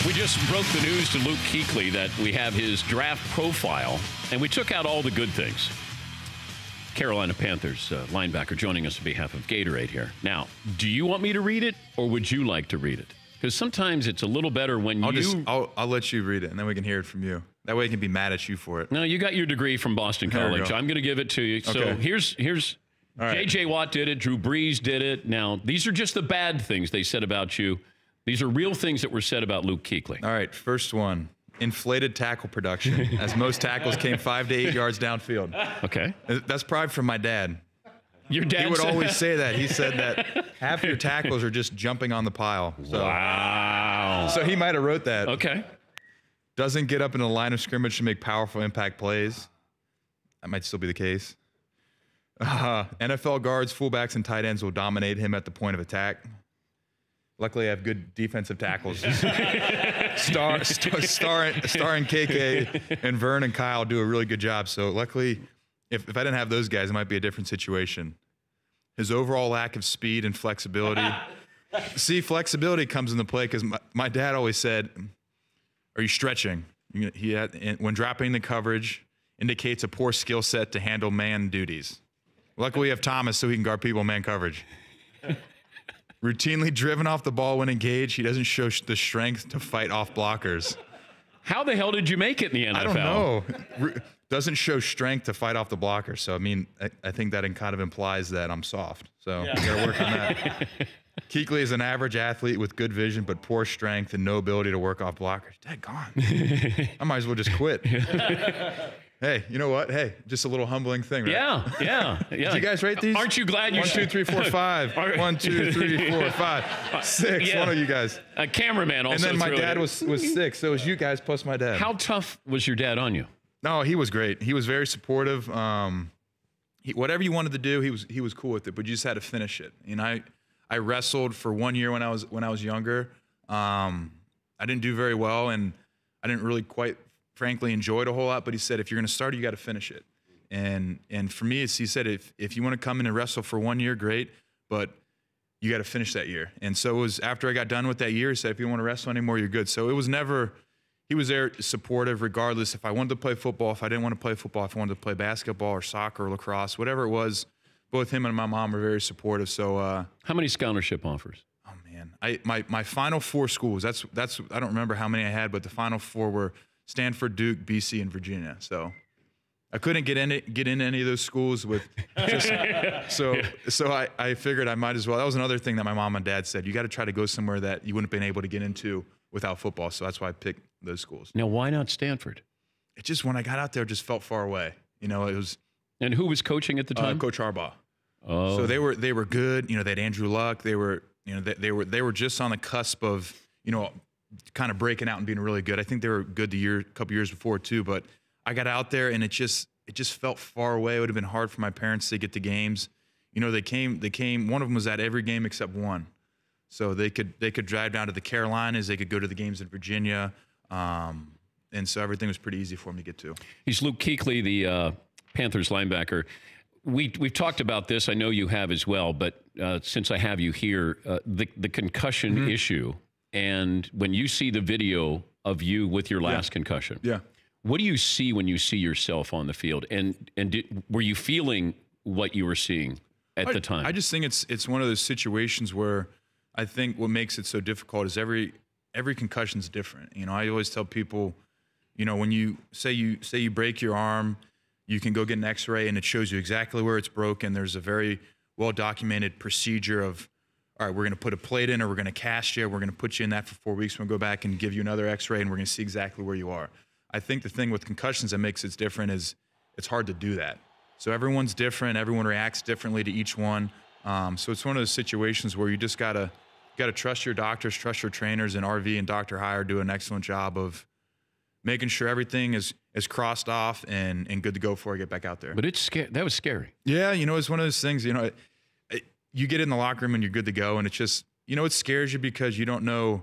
We just broke the news to Luke Kuechly that we have his draft profile, and we took out all the good things. Carolina Panthers linebacker joining us on behalf of Gatorade here. Now, do you want me to read it, or would you like to read it? Because sometimes it's a little better when I'll let you read it, and then we can hear it from you. That way I can be mad at you for it. No, you got your degree from Boston College. I'm going to give it to you. So here's right. J.J. Watt did it. Drew Brees did it. Now, these are just the bad things they said about you. These are real things that were said about Luke Kuechly. All right, first one. Inflated tackle production, as most tackles came 5 to 8 yards downfield. Okay. That's probably from my dad. Your dad He would said always say that. He said that half your tackles are just jumping on the pile. So, wow. So he might have wrote that. Okay. Doesn't get up in the line of scrimmage to make powerful impact plays. That might still be the case. NFL guards, fullbacks, and tight ends will dominate him at the point of attack. Luckily, I have good defensive tackles. Star and KK and Vern and Kyle do a really good job. So luckily, if I didn't have those guys, it might be a different situation. His overall lack of speed and flexibility. See, flexibility comes into play because my dad always said, "Are you stretching?" When dropping the coverage, indicates a poor skill set to handle man duties. Luckily, we have Thomas so he can guard people in man coverage. Routinely driven off the ball when engaged, he doesn't show the strength to fight off blockers. How the hell did you make it in the NFL? I don't know. Doesn't show strength to fight off the blockers. So, I mean, I think that kind of implies that I'm soft. So, we got to work on that. Kuechly is an average athlete with good vision, but poor strength and no ability to work off blockers. Daggone. I might as well just quit. Hey, you know what? Hey, just a little humbling thing, right? Yeah. Did you guys rate these? Aren't you glad you 1, 2, 3, 4, 5. 1, 2, 3, 4, 5. 6. Yeah. One of you guys. A cameraman also. And then my dad was 6, so it was you guys plus my dad. How tough was your dad on you? No, he was great. He was very supportive. Whatever you wanted to do, he was cool with it, but you just had to finish it. And I wrestled for 1 year when I was younger. I didn't do very well, and I didn't really quite, frankly, enjoy it a whole lot. But he said, if you're going to start it, you got to finish it. And for me, he said, if you want to come in and wrestle for 1 year, great, but you got to finish that year. And so it was after I got done with that year, he said, if you don't want to wrestle anymore, you're good. So it was never. He was there supportive regardless if I wanted to play football, if I didn't want to play football, if I wanted to play basketball or soccer or lacrosse, whatever it was. Both him and my mom were very supportive. So how many scholarship offers? Oh man, my final 4 schools. That's I don't remember how many I had, but the final 4 were Stanford, Duke, BC, and Virginia. So I couldn't get in any of those schools with just so I figured I might as well. That was another thing that my mom and dad said. You got to try to go somewhere that you wouldn't have been able to get into without football. So that's why I picked those schools. Now, why not Stanford? It just, when I got out there, it just felt far away. You know, it was. And who was coaching at the time? Coach Harbaugh. Oh. So they were good. You know, they had Andrew Luck. They were they were just on the cusp of, you know, kind of breaking out and being really good. I think they were good a couple years before too. But I got out there and it just felt far away. It would have been hard for my parents to get to games. You know, they came. One of them was at every game except one. So they could drive down to the Carolinas. They could go to the games in Virginia. And so everything was pretty easy for him to get to. He's Luke Kuechly, the Panthers linebacker. We've talked about this. I know you have as well. But since I have you here, the concussion issue, and when you see the video of you with your last concussion, what do you see when you see yourself on the field? And were you feeling what you were seeing at the time? I just think it's one of those situations where I think what makes it so difficult is every concussion is different. You know, I always tell people, you know, when you say you break your arm, you can go get an X-ray and it shows you exactly where it's broken. There's a very well-documented procedure of, all right, we're going to put a plate in or we're going to cast you. We're going to put you in that for 4 weeks. We're going to go back and give you another X-ray and we're going to see exactly where you are. I think the thing with concussions that makes it different is it's hard to do that. So everyone's different. Everyone reacts differently to each one. So it's one of those situations where you just gotta trust your doctors, trust your trainers, and RV and Dr. Hire do an excellent job of making sure everything is crossed off and good to go before I get back out there. But that was scary. Yeah, you know, it's one of those things, you know, you get in the locker room and you're good to go, and it's just, you know, it scares you because you don't know,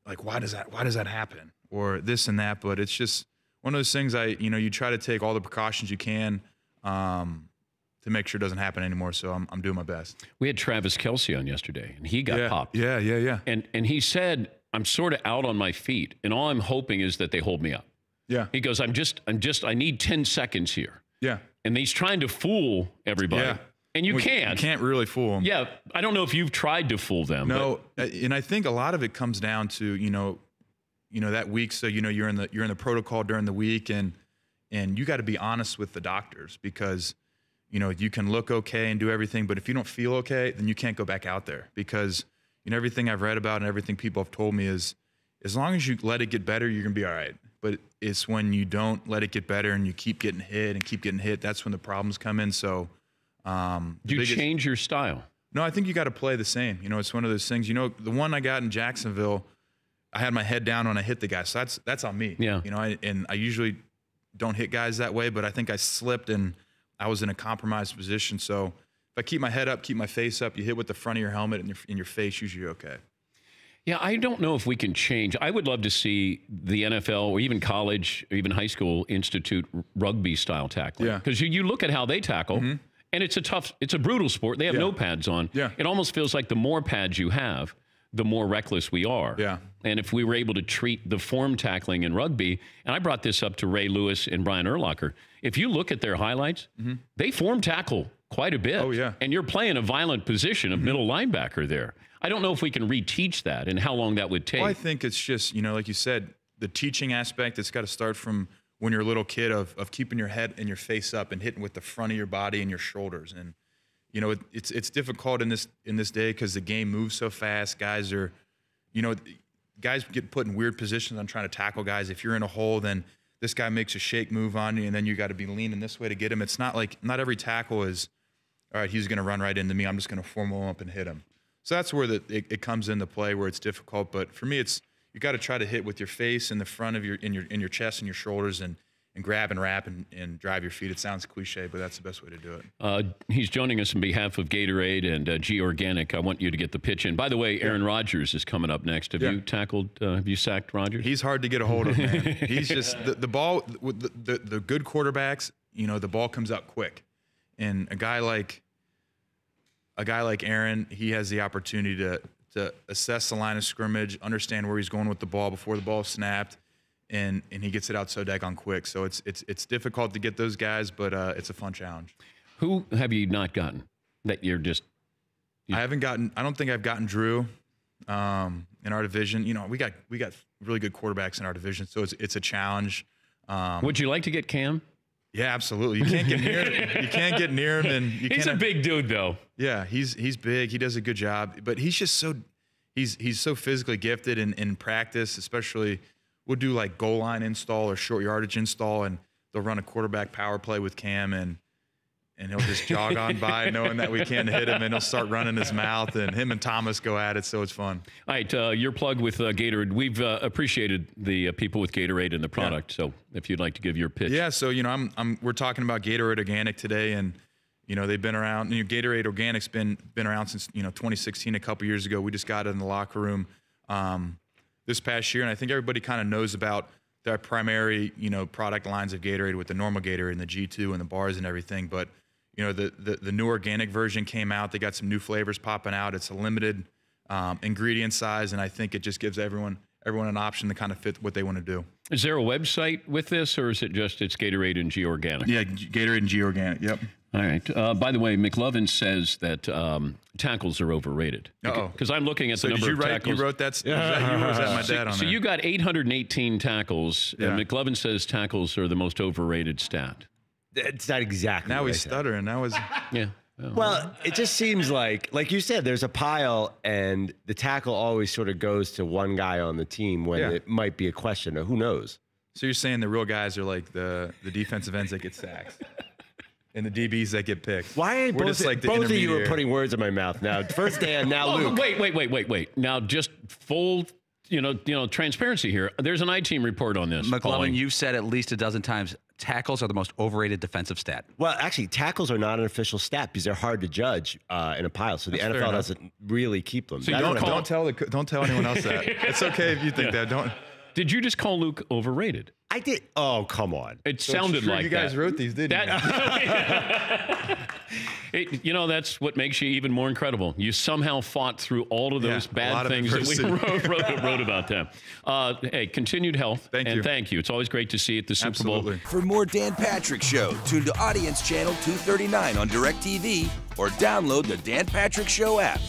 like, why does that happen or this and that. But it's just one of those things you try to take all the precautions you can to make sure it doesn't happen anymore. So I'm doing my best. We had Travis Kelce on yesterday, and he got popped. Yeah. And he said I'm sort of out on my feet, and all I'm hoping is that they hold me up. Yeah. He goes, I need 10 seconds here. Yeah. And he's trying to fool everybody. Yeah. And you can't. You can't really fool them. Yeah. I don't know if you've tried to fool them. No. And I think a lot of it comes down to, that week. So, you're in the protocol during the week, and you got to be honest with the doctors, because, you can look okay and do everything, but if you don't feel okay, then you can't go back out there, because, everything I've read about and everything people have told me is, as long as you let it get better, you're going to be all right. But it's when you don't let it get better and you keep getting hit, that's when the problems come in. So, do you change your style? No, I think you got to play the same. It's one of those things. The one I got in Jacksonville, I had my head down when I hit the guy, so that's on me. Yeah. I usually don't hit guys that way, but I think I slipped and I was in a compromised position. So if I keep my head up, keep my face up, you hit with the front of your helmet and in your face, usually you're okay. Yeah, I don't know if we can change. I would love to see the NFL or even college or even high school institute rugby-style tackling. Yeah. Because you look at how they tackle, and it's a brutal sport. They have no pads on. Yeah. It almost feels like the more pads you have, the more reckless we are. Yeah. And if we were able to treat the form tackling in rugby, and I brought this up to Ray Lewis and Brian Urlacher, if you look at their highlights, they form tackle quite a bit. Oh, yeah. And you're playing a violent position of middle linebacker there. I don't know if we can reteach that and how long that would take. Well, I think it's just, like you said, the teaching aspect, it's got to start from when you're a little kid of keeping your head and your face up and hitting with the front of your body and your shoulders. And, it's difficult in this day because the game moves so fast. Guys are, guys get put in weird positions on trying to tackle guys. If you're in a hole, then this guy makes a shake move on you, and then you got to be leaning this way to get him. It's not like, not every tackle is, all right, he's going to run right into me, I'm just going to form him up and hit him. So that's where it comes into play, where it's difficult. But for me, you got to try to hit with your face in the front of in your chest and your shoulders, and grab and wrap and drive your feet. It sounds cliche, but that's the best way to do it. He's joining us on behalf of Gatorade and G Organic. I want you to get the pitch in. By the way, Aaron Rodgers is coming up next. Have you sacked Rodgers? He's hard to get a hold of, man. He's just the ball. The good quarterbacks, the ball comes out quick, and a guy like Aaron, he has the opportunity to assess the line of scrimmage, understand where he's going with the ball before the ball is snapped, and he gets it out so daggone quick. So it's difficult to get those guys, but it's a fun challenge. Who have you not gotten that you're just? I don't think I've gotten Drew in our division. We got really good quarterbacks in our division, so it's a challenge. Would you like to get Cam? Yeah, absolutely. You can't get near him. You can't get near him, and he's a big dude, though. Yeah, he's big. He does a good job, but he's just he's so physically gifted in practice. Especially, we'll do like goal line install or short yardage install, and they'll run a quarterback power play with Cam, and he'll just jog on by knowing that we can't hit him, and he'll start running his mouth, and him and Thomas go at it, so it's fun. All right, your plug with Gatorade. We've appreciated the people with Gatorade and the product, so if you'd like to give your pitch. Yeah, so, we're talking about Gatorade Organic today, and, they've been around. Gatorade Organic's been around since, 2016, a couple years ago. We just got it in the locker room this past year, and I think everybody kind of knows about their primary, product lines of Gatorade with the normal Gatorade and the G2 and the bars and everything, but the new organic version came out. They got some new flavors popping out. It's a limited ingredient size, and I think it just gives everyone an option to kind of fit what they want to do. Is there a website with this, or is it just it's Gatorade and G Organic? Yeah, Gatorade and G Organic. Yep. All right. By the way, McLovin says that tackles are overrated. Because I'm looking at the number of tackles. You wrote that? You wrote that my dad on So there. you got 818 tackles. Yeah. McLovin says tackles are the most overrated stat. It's not exactly. Now he's stuttering. That was. Yeah. Well, it just seems like you said, there's a pile, and the tackle always sort of goes to one guy on the team when it might be a question of who knows. So you're saying the real guys are like the defensive ends that get sacks, and the DBs that get picked. Why are both of you are putting words in my mouth now? First Dan, now Luke. Wait. Now just full, transparency here. There's an I-Team report on this. McLovin, you've said at least a dozen times, tackles are the most overrated defensive stat. Well, actually, tackles are not an official stat because they're hard to judge in a pile. So the NFL doesn't really keep them. So don't tell anyone else that. It's okay if you think that. Don't. Did you just call Luke overrated? I did. Oh, come on. It sounded like you guys that. wrote these, didn't you? That's what makes you even more incredible. You somehow fought through all of those bad things that we wrote about them. Hey, continued health. Thank you. It's always great to see you at the Super Bowl. For more Dan Patrick Show, tune to Audience Channel 239 on DirecTV or download the Dan Patrick Show app.